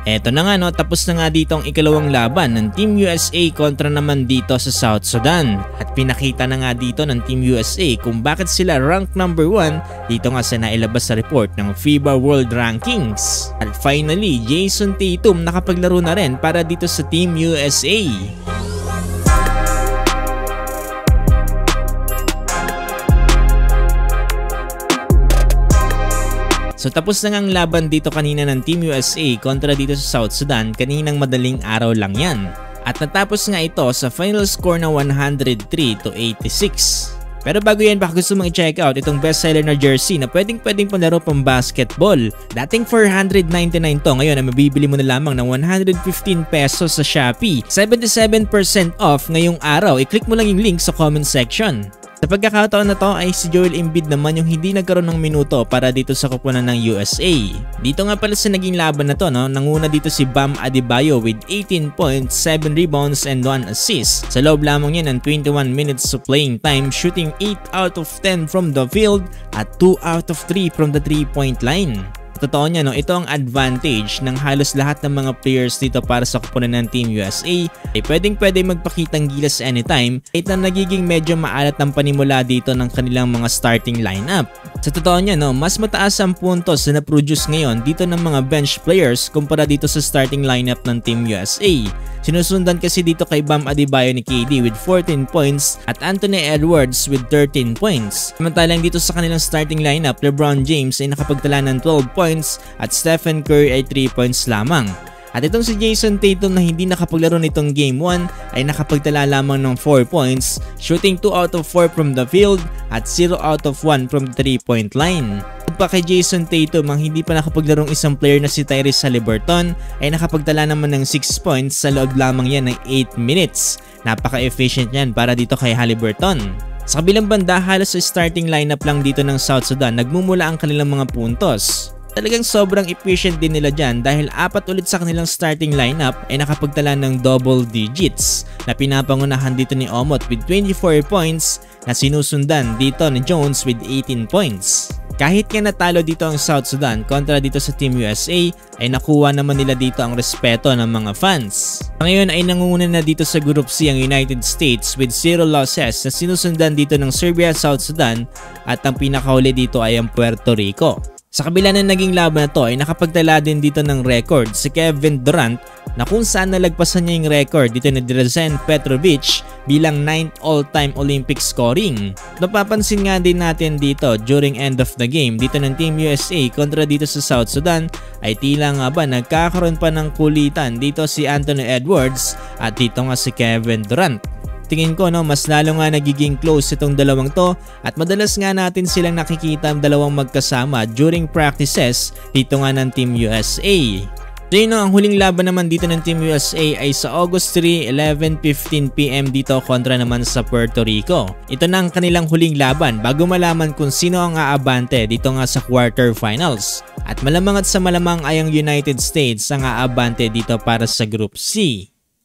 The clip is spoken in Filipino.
Eto na nga no, tapos na nga dito ang ikalawang laban ng Team USA kontra naman dito sa South Sudan. At pinakita na nga dito ng Team USA kung bakit sila rank number 1 dito nga sa nailabas sa report ng FIBA World Rankings. At finally, Jayson Tatum nakapaglaro na rin para dito sa Team USA. So tapos na ang laban dito kanina ng Team USA kontra dito sa South Sudan, kaninang madaling araw lang yan. At natapos nga ito sa final score na 103-86. Pero bago yan, baka gusto mong i-check out itong bestseller na jersey na pwedeng palaro pang basketball. Dating 499 to, ngayon ay mabibili mo na lamang ng 115 pesos sa Shopee. 77% off ngayong araw. I-click mo lang yung link sa comment section. Sa pagkakataon na to ay si Joel Embiid naman yung hindi nagkaroon ng minuto para dito sa koponan ng USA. Dito nga pala sa naging laban na to, no, nanguna dito si Bam Adebayo with 18 points, 7 rebounds and 1 assist. Sa loob lamang niya ng 21 minutes of playing time, shooting 8 out of 10 from the field at 2 out of 3 from the 3-point line. Totoo niya, no, ito ang advantage ng halos lahat ng mga players dito para sa koponan ng Team USA ay pwedeng magpakitang gilas anytime kahit na nagiging medyo maalat ng panimula dito ng kanilang mga starting lineup. Sa totoo niya, no, mas mataas ang puntos na na-produce ngayon dito ng mga bench players kumpara dito sa starting lineup ng Team USA. Sinusundan kasi dito kay Bam Adebayo ni KD with 14 points at Anthony Edwards with 13 points. Samantalang dito sa kanilang starting lineup, LeBron James ay nakapagtala ng 12 points at Stephen Curry ay 3 points lamang. At itong si Jayson Tatum na hindi nakapaglaro nitong Game 1 ay nakapagtala lamang ng 4 points, shooting 2 out of 4 from the field at 0 out of 1 from the 3-point line. Pa kay Jayson Tatum, ang hindi pa nakapaglarong isang player na si Tyrese Haliburton ay nakapagtala naman ng 6 points sa loob lamang yan ng 8 minutes. Napaka-efficient yan para dito kay Haliburton. Sa kabilang banda, halos sa starting lineup lang dito ng South Sudan, nagmumula ang kanilang mga puntos. Talagang sobrang efficient din nila dyan dahil 4 ulit sa kanilang starting lineup ay nakapagtala ng double digits na pinapangunahan dito ni Omot with 24 points na sinusundan dito ni Jones with 18 points. Kahit nga natalo dito ang South Sudan kontra dito sa Team USA ay nakuha naman nila dito ang respeto ng mga fans. Ngayon ay nangunguna na dito sa Group C ang United States with 0 losses na sinusundan dito ng Serbia, South Sudan at ang pinakahuli dito ay ang Puerto Rico. Sa kabila ng naging laban na to ay nakapagtala din dito ng record si Kevin Durant na kung saan nalagpasan niya yung record dito ni Drazen Petrovic bilang 9th all-time Olympic scoring. Napapansin nga din natin dito during end of the game dito ng Team USA kontra dito sa South Sudan ay tila nga ba nagkakaroon pa ng kulitan dito si Anthony Edwards at dito nga si Kevin Durant. Tingin ko, no, mas lalo nga nagiging close itong dalawang to at madalas nga natin silang nakikita ang dalawang magkasama during practices dito nga ng Team USA. So yun, no, ang huling laban naman dito ng Team USA ay sa August 3, 11:15 PM dito kontra naman sa Puerto Rico. Ito na ang kanilang huling laban bago malaman kung sino ang aabante dito nga sa quarterfinals. At malamang at sa malamang ay ang United States ang aabante dito para sa Group C.